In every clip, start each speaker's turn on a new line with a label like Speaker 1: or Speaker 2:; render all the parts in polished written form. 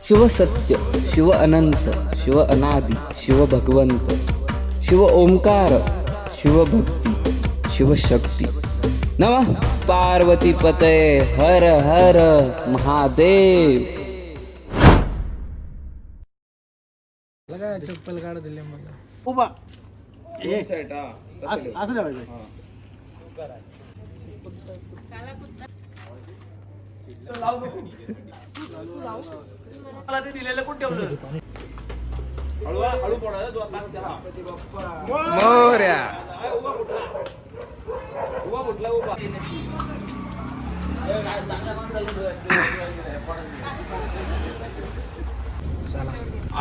Speaker 1: शिव सत्य, शिव अनंत, शिव अनादि, शिव भगवंत, शिव ओंकार, शिव भक्ती, शिव शक्ती. नमः पार्वती पते, हर हर महादेव.
Speaker 2: चप्पल काढ दिले मला
Speaker 3: उभा असं ठेवायचं.
Speaker 4: मला ते दिलेलं कोण ठेवलं? हळू पडा तू आता
Speaker 1: मोरया.
Speaker 4: उभा कुठला उभा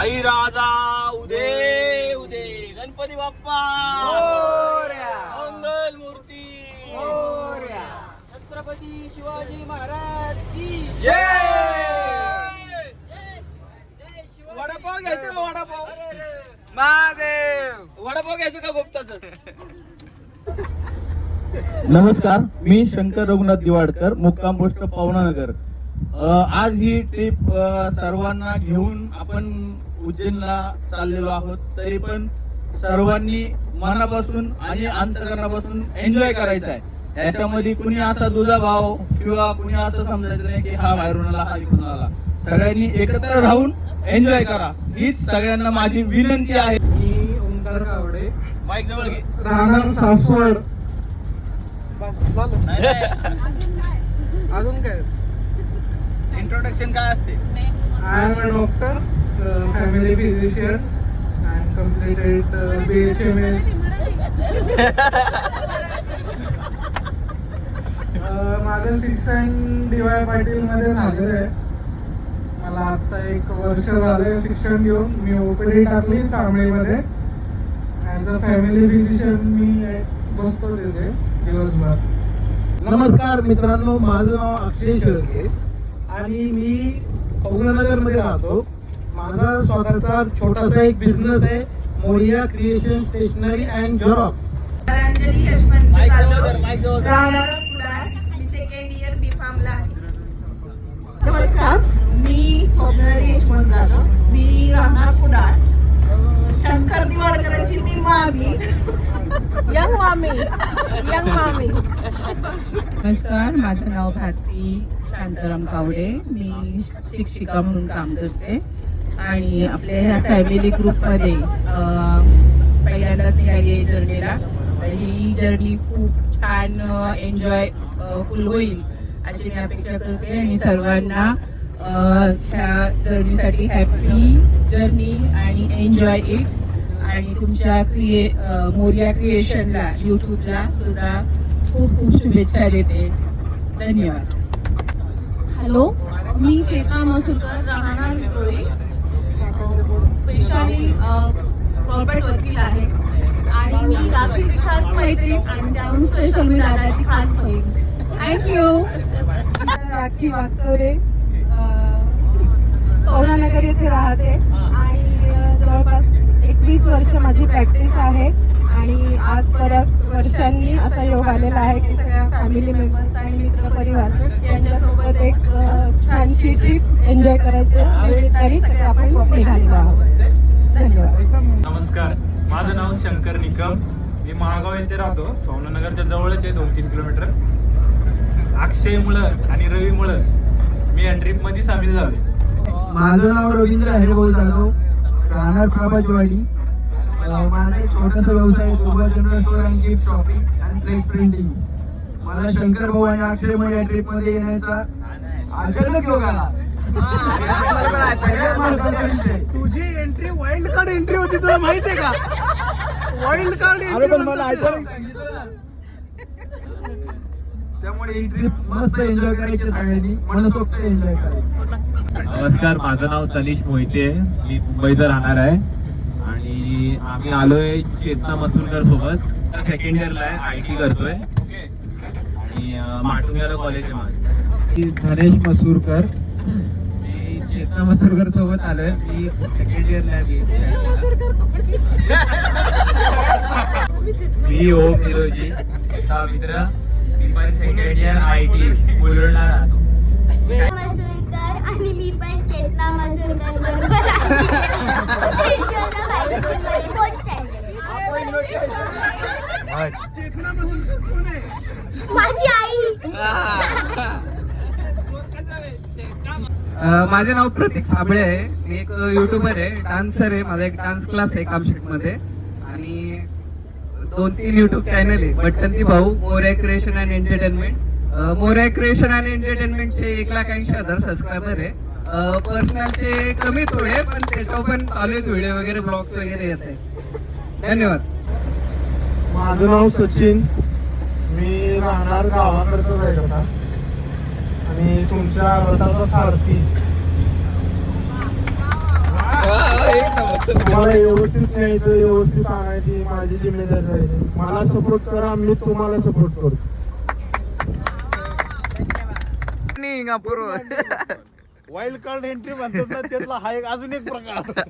Speaker 4: आई राजा उदे उदे गणपती बाप्पा मंगल मूर्ती छत्रपती शिवाजी महाराज की जय. वडापाव घ्यायचं का? वडापाव
Speaker 1: महादेव.
Speaker 4: वडापाव घ्यायचं का गुप्ताचं?
Speaker 5: नमस्कार, मी शंकर रघुनाथ दिवाडकर, मुक्काम पोस्ट पावनानगर. आज ही ट्रिप सर्वांना घेऊन आपण उज्जैनला चाललेलो आहोत. तरी पण सर्वांनी मनापासून आणि अंतकरणापासून एन्जॉय करायचा आहे. याच्यामध्ये कुणी असा दुजाभाव किंवा कुणी असं समजायचं नाही की हा बाहेरून आला हा इकडून आला. सगळ्यांनी एकत्र राहून एन्जॉय करा, हीच सगळ्यांना माझी विनंती आहे.
Speaker 2: मी ओंकार कावडे,
Speaker 4: माईक जवळ घे.
Speaker 2: राहणार सासवड.
Speaker 4: नाही,
Speaker 2: अजून काय?
Speaker 4: इंट्रोडक्शन काय असते?
Speaker 2: I am a doctor, family physician and completed BHMS. माझं शिक्षण DY पाटील मध्ये झालेलं आहे. मला आता 1 वर्ष झालं शिक्षण घेऊन. मी OPD टाकली चांबळीमध्ये. ॲज अ फॅमिली फिजिशियन मी बसतो तिथे दिवसभर.
Speaker 3: नमस्कार मित्रांनो, माझं नाव अक्षय शेळके आणि मी पवनानगर मध्ये राहतो. माझा स्वतःचा छोटासा एक बिझनेस आहे, Moriya creation stationery and xerox.
Speaker 6: Anjali Yashwant
Speaker 4: mike जवळ
Speaker 6: जाधव,
Speaker 4: धर, माईक जवळ धर.
Speaker 6: राहणार कुडाळ. मी 2nd इयर B.Pharm ला आहे. नमस्कार, मी स्वप्नाली यशवंत जाधव, मी राहणार कुडाळ. शंकर दिवाडकरांची मी मामी, यंग मामी.
Speaker 7: नमस्कार, माझं नाव भारती शांताराम कावडे. मी शिक्षिका म्हणून काम करते आणि आपल्या ह्या फॅमिली ग्रुपमध्ये पहिल्यांदाच निघाली आहे जर्नीला. ही जर्नी खूप छान एन्जॉयफुल होईल अशी मी अपेक्षा करते आणि सर्वांना ह्या जर्नीसाठी हॅपी जर्नी आणि एन्जॉय इट. आणि तुमच्या मोरिया क्रिएशनला यूट्यूबला सुद्धा खूप खूप शुभेच्छा देते. धन्यवाद.
Speaker 6: हॅलो, मी चेतना मसूरकर, राहणार विक्रोळी. पेशाने कॉर्पोरेट वकील आहे आणि मी राखीची खास मैत्रीण आणि त्याहून स्पेशल मी दादाची खास बहीण. थँक्यू.
Speaker 7: राखी वागचौरे, पवनानगर येथे राहते आणि जवळपास 21 वर्ष माझी प्रॅक्टिस आहे. आणि आज बऱ्याच वर्षांनी असा योग आलेला आहे की सगळ्या फॅमिली मेंबर्स आणि मित्रपरिवार यांच्यासोबत एक छानशी ट्रिप एन्जॉय करायची निमित्ताने सगळे आपण निघालेलो आहोत. धन्यवाद.
Speaker 5: नमस्कार, माझं नाव शंकर निकम. मी महागाव येथे राहतो. पवनानगरच्या जवळच आहे, 2-3 किलोमीटर. अक्षयमुळं आणि रवीमुळं मी या ट्रिपमध्ये सामील झाले.
Speaker 3: माझं नाव रवींद्र हरिभाऊ जाधव, राहणार प्रभाजवाडी. माझा एक छोटासा व्यवसाय Durga general store and gift shopping and press printing. मला शंकर भाऊ आणि अक्षय भाऊ या ट्रिप मध्ये येण्याचा अचानक योग आला.
Speaker 2: तुझी एंट्री वाईल्ड कार्ड एंट्री होती, तुला माहितीये का? वाईल्ड कार्ड
Speaker 3: त्यामुळे ही ट्रिप मस्त एन्जॉय करायची, सगळ्यांनी मनसोक्त एन्जॉय करायची.
Speaker 5: नमस्कार, माझं नाव तनिष मोहिते. मी मुंबईचा राहणार आहे आणि आम्ही आलोय चेतना मसूरकर सोबत. 2nd इयरला आहे, IT करतोय आणि माटुंग्याला कॉलेज आहे माझं. धनेश मसूरकर. मी चेतना मसूरकर सोबत आलोय. मी 2nd इयरला आहे. मी ओम निरोजी चा मित्र. मी पण 2nd इयर IT बुलढाणा राहतो.
Speaker 8: मसूरकर आणि मी पण चेतना मसूरकर. माझी आई.
Speaker 1: माझे नाव प्रतीक साबळे आहे. मी एक युट्यूबर आहे, डान्सर आहे. माझा एक डान्स क्लास आहे कामशेटमध्ये आणि 2-3 युट्यूब चॅनल आहे. बटंती भाऊ, Morya creation and entertainment. Morya creation and एंटरटेनमेंटचे 1,80,000 सबस्क्रायबर आहे. पर्सनलचे कमी थोडे, पण त्याच्यावर पण चालू आहेत व्हिडिओ वगैरे, ब्लॉग्स वगैरे येत आहे. धन्यवाद.
Speaker 3: माझं नाव सचिन. मी राहणार गावाकडचं आहे कसा आणि तुमच्या रथाचा सारथी. मला व्यवस्थित न्यायचं, व्यवस्थित आणायची माझी जिम्मेदारी राहिली. मला सपोर्ट करा, मी तुम्हाला सपोर्ट करतो.
Speaker 9: वाईल्ड कार्ड एंट्री म्हणतात ना, त्यातला हा एक अजून एक प्रकार.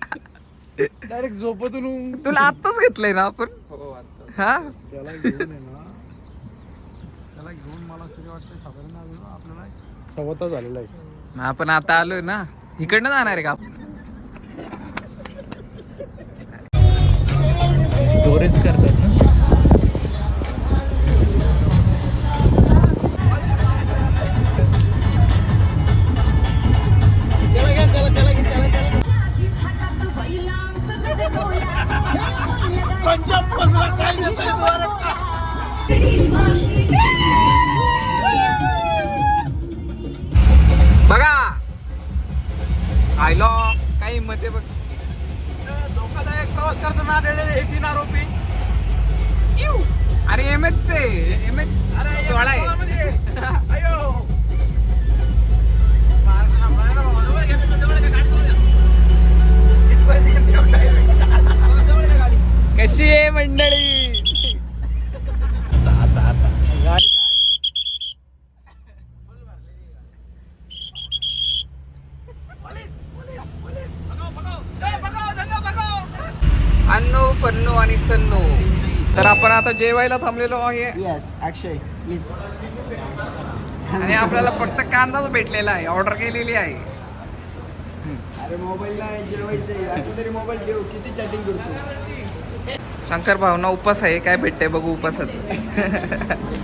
Speaker 9: डायरेक्ट झोपतून
Speaker 1: तुला आत्ताच घेतलंय ना आपण? हा,
Speaker 9: त्याला घेऊन आहे ना, त्याला घेऊन मला तरी वाटतं साधारण आपल्याला 6 तास झालेला आहे.
Speaker 1: आपण आता आलोय ना, इकडनं जाणार आहे का आपण?
Speaker 5: स्टोरेज करतात ना.
Speaker 1: बघा आयलो काही मध्ये बघ.
Speaker 9: धोकादायक प्रवास करताना आढळलेले हे 3 आरोपी.
Speaker 1: अरे एमएच चे एमएच 16 आहे.
Speaker 9: अयो
Speaker 1: कशी आहे मंडळी? अन्नू फन्नू आणि सन्नू. तर आपण आता जेवायला थांबलेलो आहे
Speaker 3: येस अक्षय प्लीज.
Speaker 1: आणि आपल्याला फक्त कांदाच भेटलेला आहे, ऑर्डर केलेली आहे.
Speaker 3: अरे मोबाईल नाही जेवायचंय, आता तरी मोबाईल ठेव. किती चॅटिंग करतो.
Speaker 1: शंकर भावना उपास आहे, काय भेटतंय बघू उपासाचं.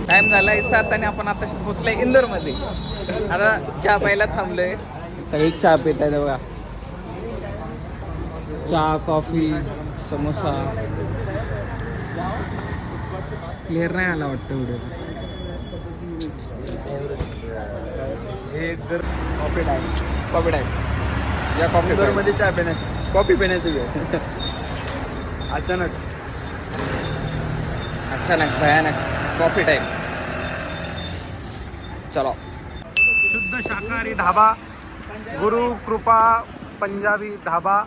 Speaker 1: टाइम झालाय 7 आणि आपण आता पोहोचलोय इंदोरमध्ये. आता चहा प्यायला थांबलोय. सगळी चहा पित आहेत बघा. चहा, कॉफी, समोसा. क्लिअर नाही आला वाटतं video.
Speaker 3: Copy time.
Speaker 1: Coffee time या कॉफी
Speaker 3: मध्ये चहा पिण्याची, कॉफी पिण्याची वेळ. अचानक
Speaker 1: भयानक कॉफी टाईम. चलो.
Speaker 9: शुद्ध शाकाहारी ढाबा, गुरु कृपा पंजाबी ढाबा.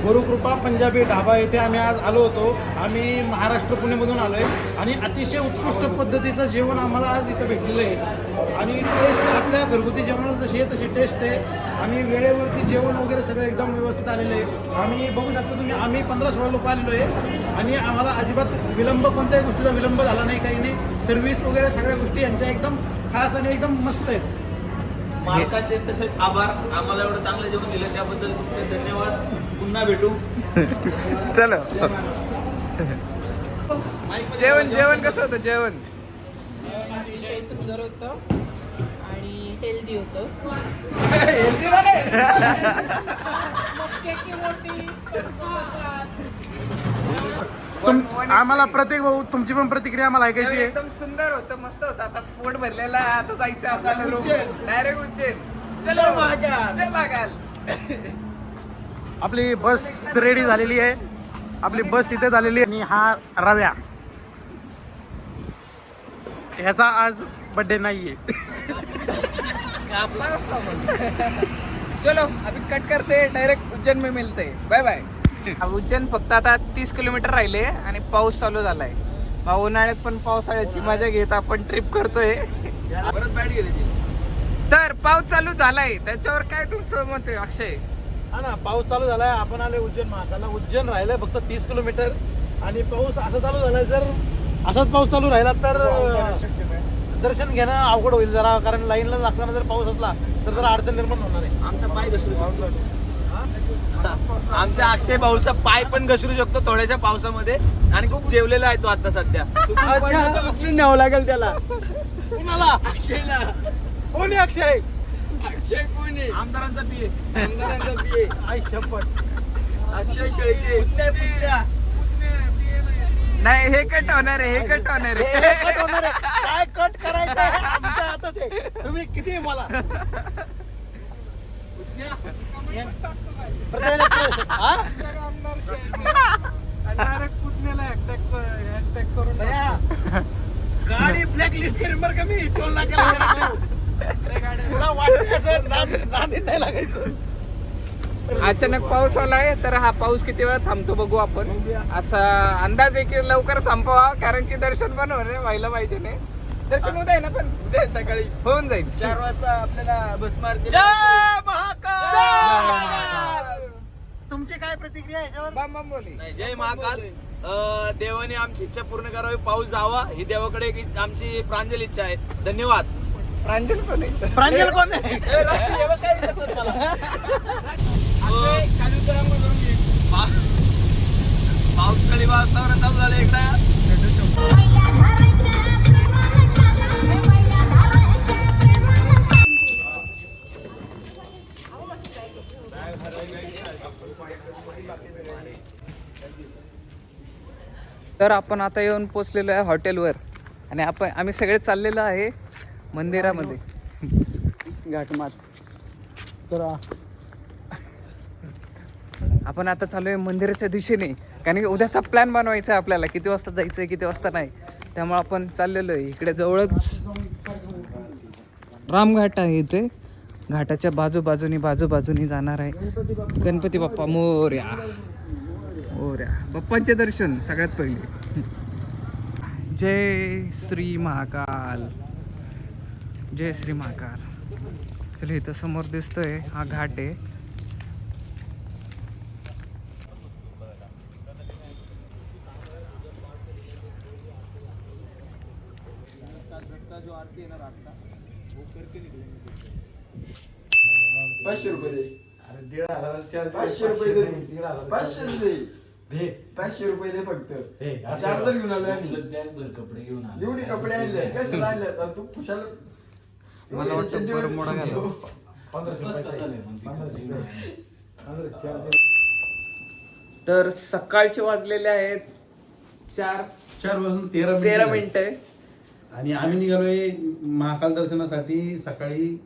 Speaker 9: गुरुकृपा पंजाबी ढाबा येथे आम्ही आज आलो होतो. आम्ही महाराष्ट्र पुणेमधून आलो आहे आणि अतिशय उत्कृष्ट पद्धतीचं जेवण आम्हाला आज इथं भेटलेलं आहे. आणि टेस्ट आपल्या घरगुती जेवणाला जशी आहे तशी टेस्ट आहे आणि वेळेवरती जेवण वगैरे सगळं एकदम व्यवस्थित आलेलं आहे. आम्ही बघू शकता तुम्ही, आम्ही 15-16 लोक आलेलो आहे आणि आम्हाला अजिबात विलंब, कोणत्याही गोष्टीचा विलंब झाला नाही, काही नाही. सर्व्हिस वगैरे सगळ्या गोष्टी यांच्या एकदम खास आणि एकदम मस्त आहेत.
Speaker 4: मालकाचे तसेच आभार, आम्हाला एवढं चांगलं जेवण दिलं त्याबद्दल तुमचे धन्यवाद. पुन्हा भेटू.
Speaker 1: चलो. जेवण कसं होतं? जेवण
Speaker 7: अतिशय सुंदर होतं आणि हेल्दी होतं.
Speaker 9: आम्हाला प्रत्येक भाऊ तुमची पण प्रतिक्रिया आम्हाला ऐकायची आहे.
Speaker 1: एकदम सुंदर होतं, मस्त होतं. आता पोट भरलेला आहे, आता जायचं आपल्याला डायरेक्ट उज्जैन. चलो महाकाल.
Speaker 9: आपली बस रेडी झालेली आहे. आपली बस इथे झालेली आहे आणि हा रव्या, ह्याचा आज बर्थडे नाहीये.
Speaker 1: चलो अभी कट करते, डायरेक्ट उज्जैन में मिलते. Bye bye. उज्जैन फक्त आता 30 किलोमीटर राहिले आणि पाऊस चालू झालाय. उन्हाळ्यात पण पावसाळ्याची मजा घेत आपण ट्रिप करतोय. तर पाऊस चालू झालाय, त्याच्यावर काय तुमचं मत आहे अक्षय?
Speaker 9: हा ना, पाऊस चालू झालाय. आपण आले उज्जैन महाकालला. उज्जैन राहिलंय फक्त 30 किलोमीटर आणि पाऊस असा चालू झालाय. जर असाच पाऊस चालू राहिला तर दर्शन घेणं अवघड होईल जरा, कारण लाईनला लागताना जर पाऊस असला तर जरा अडचण निर्माण होणार आहे.
Speaker 4: आमचा पाय घसरू शकतो. आमच्या अक्षय भाऊचा पाय पण घसरू शकतो थोड्याशा पावसामध्ये, आणि खूप जेवलेला आहे तो आता सध्या. उचलून न्यावं लागेल त्याला.
Speaker 9: कुणाला?
Speaker 4: अक्षयला.
Speaker 9: कोण आहे अक्षय?
Speaker 4: अक्षय कोण आहे?
Speaker 9: आमदारांचा पीए.
Speaker 4: आमदारांचा पिये.
Speaker 9: आई शपथ.
Speaker 4: अक्षय शेळके. पुतण्या.
Speaker 1: नाही, हे कट होणार आहे, हे कट होणार
Speaker 9: हे
Speaker 1: आहे.
Speaker 9: कट होणार आहे. काय कट करायचं आहे आमच्या हातात आहे. तुम्ही किती मला
Speaker 2: डायरेक्ट पुतण्याला हॅशटॅग करून
Speaker 9: गाडी ब्लॅक लिस्ट करेन बरं का मी टोल नाक्याला. तुला वाटते असं नांदीत नाही लागायचं.
Speaker 1: अचानक पाऊस आलाय, तर हा पाऊस किती वेळा थांबतो बघू आपण. असा अंदाज आहे की लवकर संपवा, कारण की दर्शन पण व्हायला पाहिजे. नाही दर्शन उद्या आहे ना, पण
Speaker 4: उद्या सकाळी
Speaker 1: होऊन जाईल.
Speaker 4: 4 वाजता आपल्याला बस मारते.
Speaker 9: जय महाकाल. तुमची काय प्रतिक्रिया याच्यावर?
Speaker 1: बम बम बोली.
Speaker 4: नाही, जय महाकाल. देवाने आमची इच्छा पूर्ण करावी, पाऊस जावा ही देवाकडे एक आमची प्रांजल इच्छा आहे. धन्यवाद.
Speaker 1: प्रांजल पण आहे.
Speaker 9: प्रांजल कोण आहे?
Speaker 4: ए, रात्री हे बघ काय विचारतात मला. खाली उतर आम्हाला करून घे. पावसाळी वातावरण चालू झालं एकदा.
Speaker 1: तर आपण आता येऊन पोचलेलो आहे हॉटेलवर, आणि आम्ही सगळे चाललेलो आहे मंदिरामध्ये. घाटमात. तर आपण आता चालू आहे मंदिराच्या दिशेने, कारण की उद्याचा प्लॅन बनवायचा आहे आपल्याला, किती वाजता जायचं आहे किती वाजता नाही. त्यामुळे आपण चाललेलो आहे. इकडे जवळच रामघाट आहे, इथे घाटाच्या बाजूबाजूनी जाणार आहे. गणपती बाप्पा मोरया. मोरया. बाप्पांचे दर्शन सगळ्यात पहिले. जय श्री महाकाल. जय श्री महाकाल. चला, इथं समोर दिसतोय हा घाट आहे.
Speaker 4: जो आरती आहे ना रातला, वो करके निकलेंगे.
Speaker 3: 500 रुपये दे.
Speaker 9: अरे 1,500
Speaker 3: 500 रुपये दे.
Speaker 9: 1,500
Speaker 3: 500 दे.
Speaker 9: दे.
Speaker 3: 500 रुपये दे फक्त.
Speaker 9: हे, असं
Speaker 3: चार्जर घेऊन आलोय आम्ही.
Speaker 4: कपडे घेऊन
Speaker 3: एवढे कपडे आणले कसं राहिले तू खुशाल.
Speaker 1: मला वाटतं बरं मोडा घाला.
Speaker 9: 1500.
Speaker 1: तर सकाळचे वाजलेले आहेत
Speaker 9: 4 वाजून
Speaker 1: 13 मिनिटं.
Speaker 9: आणि आम्ही निघालोय महाकाल दर्शनासाठी. सकाळी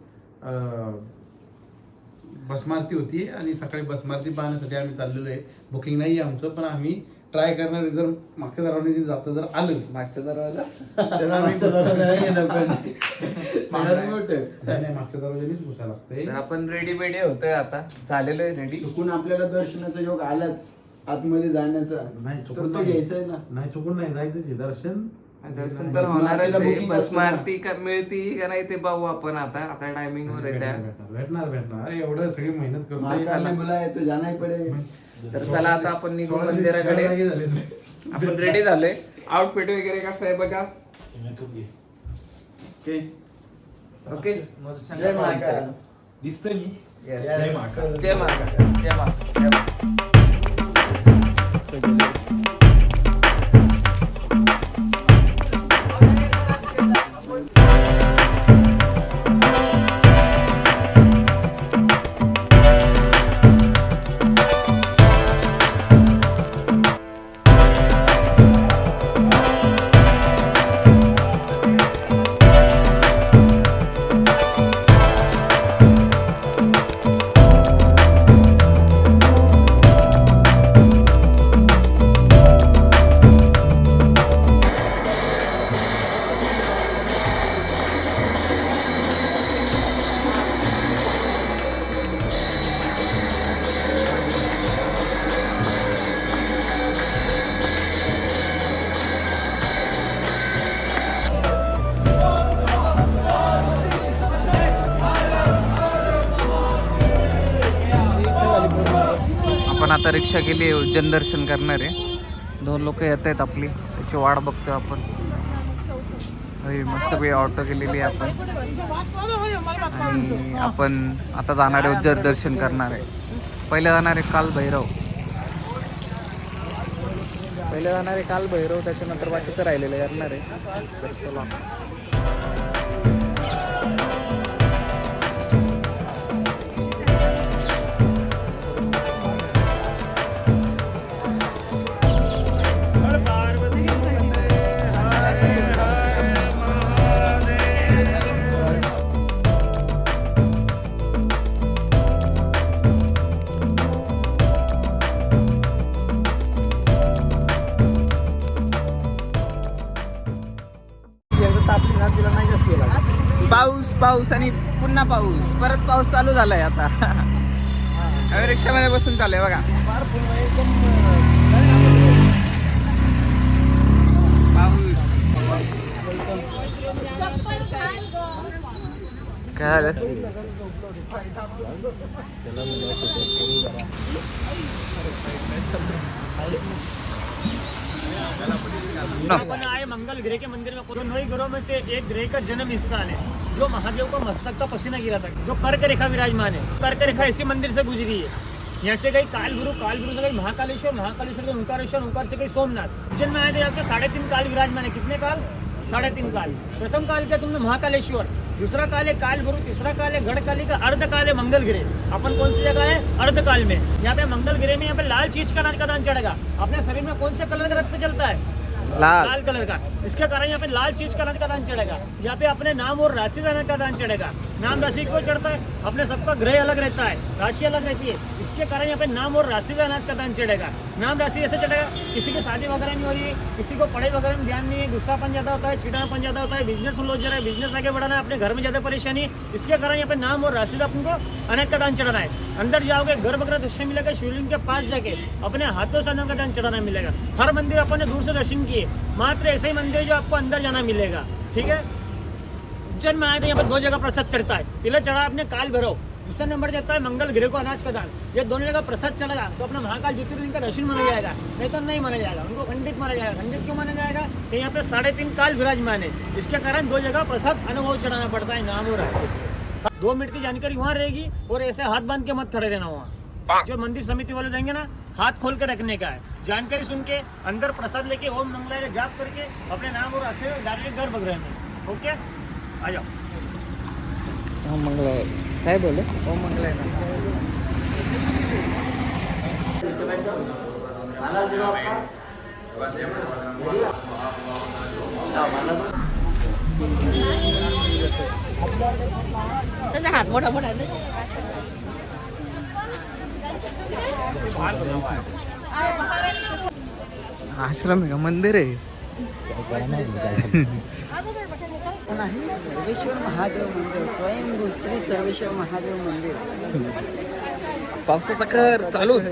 Speaker 9: बसमारती होती, आणि सकाळी बसमारती पाहण्यासाठी आम्ही चाललेलो आहे. बुकिंग नाही आहे आमचं, पण आम्ही ट्राय करणार आहे. जर मागच्या दरवाजाने जातं जर आलं
Speaker 1: मागच्या दरवाजा
Speaker 3: तर आम्ही नाही घेणार पण.
Speaker 9: नाही, मागच्या दरवाजानेच घुसायला लागतंय.
Speaker 1: तर आपण रेडी बेडी होतोय, आता झालेलो आहे रेडी.
Speaker 3: चुकून आपल्याला दर्शनाचा योग आलाच आतमध्ये जाण्याचा,
Speaker 9: नाही
Speaker 3: तर
Speaker 9: चुकून
Speaker 3: तो घ्यायचा ना.
Speaker 9: नाही, चुकून नाही जायचं आहे. दर्शन
Speaker 1: तर होणारच आहे.
Speaker 3: booking
Speaker 1: बस
Speaker 3: असतं ना.
Speaker 1: मारती का मिळती का नाही ते पाहू आपण. आता टायमिंग वर आहे त्या.
Speaker 9: भेटणार. अरे एवढं सगळी मेहनत करतो.
Speaker 3: मागचा आम्ही बुलाय तो जाना ही पडेल.
Speaker 1: तर चला आता आपण निघू मंदिराकडे. आपण रेडी झालोय. आउटफिट वगैरे कसं आहे बघा. ओके.
Speaker 3: जय महाकाल.
Speaker 4: दिसतोय मी.
Speaker 1: Yes.
Speaker 3: जय
Speaker 1: महाकाल. जय महाकाल. जय महाकाल. आपण आता रिक्षा गेली आहे उज्जैन दर्शन करणारे. 2 लोक येत आहेत आपली, त्याची वाट बघतोय आपण. मस्तपैकी ऑटो केलेली आहे आपण आणि आपण आता जाणार आहे उज्जर दर्शन करणार आहे. पहिले जाणार आहे काल भैरव, त्याच्यानंतर बाकीचं राहिलेलं करणार आहे. तर चला. पाऊस आणि पुन्हा पाऊस, परत पाऊस चालू झालाय आता. रिक्षामध्ये बसून चालूय बघा. पाऊस काय झालं?
Speaker 10: अपन आए मंगल ग्रह के मंदिर में, दोनों ही ग्रहों में से एक ग्रह का जन्म स्थान है जो महादेव को मस्तक का पसीना गिरा था, जो कर्क रेखा विराजमान है. कर्क रेखा इसी मंदिर से गुजरी है. यहाँ से गई कालगुरु से गई महाकालेश्वर से ओंकारेश्वर, ओंकार से गई सोमनाथ. उज्जैन में आए थे यहाँ पे 3.5 काल विराजमान है. कितने काल? 3.5 काल. प्रथम काल क्या तुमने महाकालेश्वर, दूसरा काल है कालगुरु, तीसरा काल है गढ़काली का, अर्ध काल है मंगल ग्रह. अपन कौन सी जगह है? अर्ध काल में. यहाँ पे मंगल ग्रह में यहाँ पे लाल चीज का दान चढ़ेगा. अपने शरीर में कौन से कलर का रक्त चलता है? लाल कलर का. इसके कारण यहाँ पे लाल चीज का दान चढ़ेगा. यहाँ पे अपने नाम और राशि का दान चढ़ेगा. नाम राशि क्यों चढ़ता है? अपने सबका ग्रह अलग रहता है, राशि अलग रहती है. इसके कारण यहाँ पे नाम और राशि का अनाज का दान चढ़ेगा. नाम राशि ऐसे चढ़ेगा, किसी की शादी वगैरह नहीं हो रही है, किसी को पढ़ाई वगैरह में ध्यान नहीं है, गुस्सापन ज्यादा होता है, चिड़ापन ज्यादा होता है, बिजनेस उलझ रहा है, बिजनेस आगे बढ़ाना है, अपने घर में ज्यादा परेशानी. इसके कारण यहाँ पे नाम और राशि का आपको अनाज का दान चढ़ाना है. अंदर जाओगे गर्भगृह दर्शन मिलेगा, शिवलिंग के पास जाके अपने हाथों से अन्न का दान चढ़ाना मिलेगा. हर मंदिर अपन ने दूर से दर्शन किए, मात्र ऐसे ही मंदिर जो आपको अंदर जाना मिलेगा. ठीक है. उज्जैन में आए तो यहाँ पर 2 जगह प्रसाद चढ़ता है. पहले चढ़ा अपने काल भैरव, दूसरा नंबर देता है मंगल ग्रह को अनाज का दान. ये दोनों जगह प्रसाद चढ़ेगा तो अपना महाकाल ज्योतिर्लिंग का दर्शन माना जाएगा, नहीं तो नहीं माना जाएगा. उनको खंडित माना जाएगा. खंडित क्यों माना जाएगा? कि यहाँ पे 3.5 काल विराजमान है. इसके कारण 2 जगह प्रसाद अनुभव चढ़ाना पड़ता है नाम और राशि से. 2 मिनट की जानकारी वहाँ रहेगी और ऐसे हाथ बांध के मत खड़े रहना. वहाँ जो मंदिर समिति वाले देंगे ना, हाथ खोल के रखने का है. जानकारी सुन के अंदर प्रसाद लेके ओम मंगलाय का जाप करके अपने नाम और राशि डायरेक्ट गर्भगृह में. ओके, आ जाओ.
Speaker 1: ओम मंगलाय काय बोले? ओम मंगलाय
Speaker 6: त्याचा हात मोठा मोठा आहे.
Speaker 1: आश्रम आहे का मंदिर आहे?
Speaker 3: सर्वेश्वर महादेव मंदिर, स्वयंभू श्री सर्वेश्वर महादेव मंदिर.
Speaker 1: पावसाचा कर चालूच.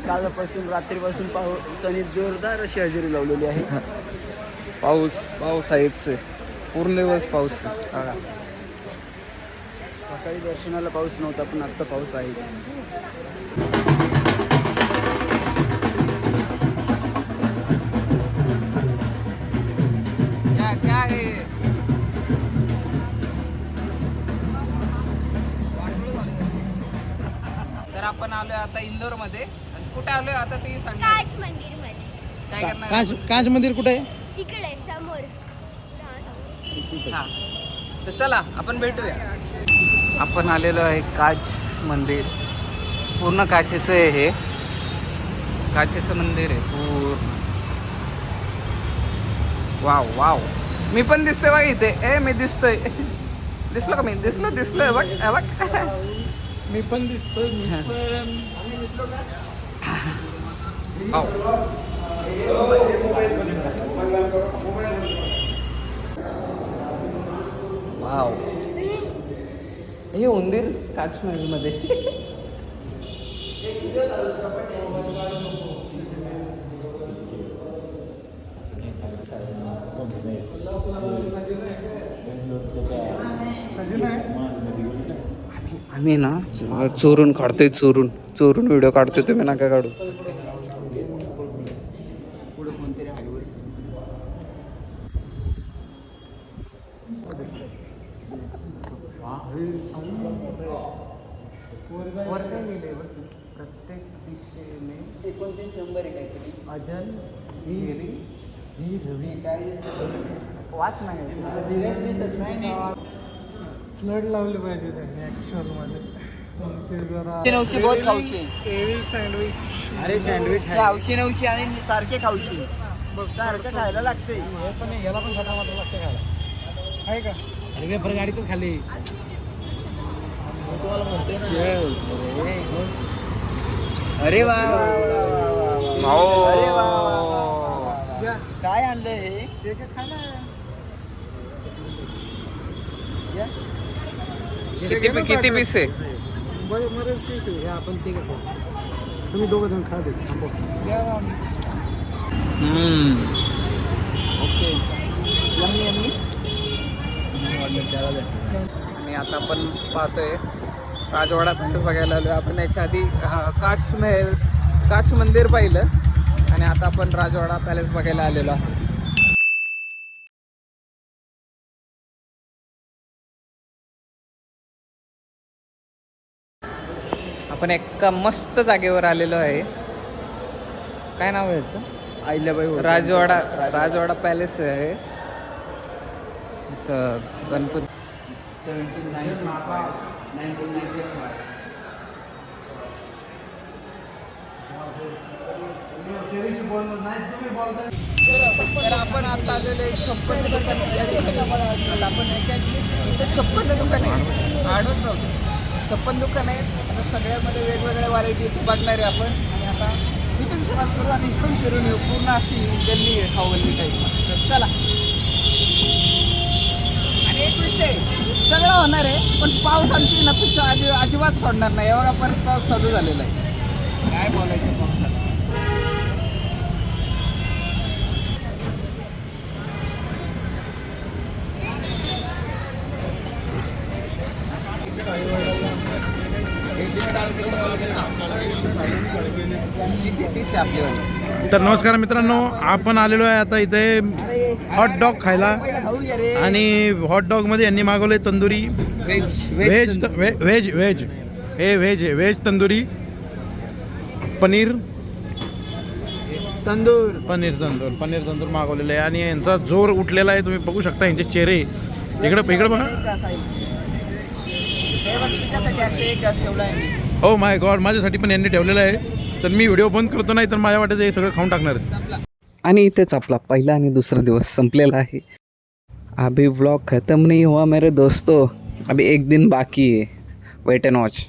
Speaker 3: कालपासून रात्रीपासून पावसाने जोरदार अशी हजेरी लावलेली आहे.
Speaker 1: पाऊस आहेच, पूर्ण दिवस पाऊस.
Speaker 3: सकाळी दर्शनाला पाऊस नव्हता पण आता पाऊस आहेच.
Speaker 1: क्या आहे? तर आपण आलोय आता इंदोर मध्ये. कुठे आलोय आता ते सांग.
Speaker 8: काच मंदिर मध्ये.
Speaker 1: काय करणार?
Speaker 9: कांच मंदिर कुठे आहे?
Speaker 8: इकडे समोर.
Speaker 1: हा, तर चला आपण भेटूया. आपण आलेलो आहे काच मंदिर. पूर्ण काचेचं आहे हे. काचेचं मंदिर आहे पूर्ण. वाव मी पण दिसतोय बघ इथे. मी दिसतोय. दिसलो का? मी दिसलोय बघ.
Speaker 9: मी पण दिसतोय.
Speaker 1: वाव, हे उंदीर काचमहल मध्ये. आम्ही ना चोरून काढतोय. चोरून व्हिडिओ काढतोय. तुम्ही नका काढू. प्रत्येक दिशेने
Speaker 4: 29 नंबर आहे काहीतरी.
Speaker 1: अजल
Speaker 4: वाच नाही
Speaker 2: फ्लड लावले पाहिजे त्यांनी ऍक्च्युअल मध्ये मग ते जरा
Speaker 4: 900 बहुत खाऊशी.
Speaker 2: केळी सँडविच
Speaker 4: अरे सँडविच खाऊशी 900 आणि सारखे खाऊशी सारखं खायला लागते.
Speaker 2: आहे का
Speaker 9: वेफर गाडीतच खाली.
Speaker 4: अरे वा काय आणलं हे?
Speaker 2: ते काय खाणार
Speaker 1: किती पीस आहे?
Speaker 2: बरेच पीस आहे. हे आपण ते खाऊ. तुम्ही दोघं जण खा दे.
Speaker 4: Okay yummy yummy.
Speaker 1: आणि आता आपण पाहतोय राजवाडा पॅलेस बघायला आलोय. आपण याच्या आधी काच मंदिर पाहिलं आणि आता आपण राजवाडा पॅलेस बघायला आलेलो आहोत. आपण एका मस्त जागेवर आलेलो आहे. काय नाव आहे याचं? राजवाडा पॅलेस आहे. इथं गणपती
Speaker 4: 1995.
Speaker 1: तर आपण आता आलेलो एक 56 दुकान या ठिकाणी आपण इथे 56 दुकान आहे. आडवच राहतो 56 दुकान आहेत. आता सगळ्यामध्ये वेगवेगळ्या व्हरायटी इथे बघणार आहे आपण. आणि आता इथून सुरुवात करू आणि इथून फिरून येऊ. पूर्ण अशी गल्ली आहे खावल्ली टाईप. तर चला. आणि एक विषय सगळं होणार आहे पण पाऊस आमची नक्कीच अजिबात सोडणार नाही. एवढा परत पाऊस चालू झालेला आहे. काय बोलायचं पावसाला.
Speaker 9: तर नमस्कार मित्रांनो, आपण आलेलो आहे आता इथे हॉट डॉग खायला. आणि हॉट डॉगमध्ये यांनी मागवले तंदुरी व्हेज हे व्हेज तंदुरी पनीर तंदूर मागवलेलं आहे. आणि यांचा जोर उठलेला आहे. तुम्ही बघू शकता यांचे चेहरे. इकडं बघा. हो माय गॉड, माझ्यासाठी पण यांनी ठेवलेलं आहे. तर मी व्हिडिओ बंद करतो, नाही तर माझ्या वाट्याचं हे सगळं खाऊन टाकणार.
Speaker 1: आणि इथेच आपला पहिला आणि दुसरा दिवस संपलेला आहे. अभी व्लॉग खत्म नहीं हुआ मेरे दोस्तों, अभी एक दिन बाकी है. Wait and watch.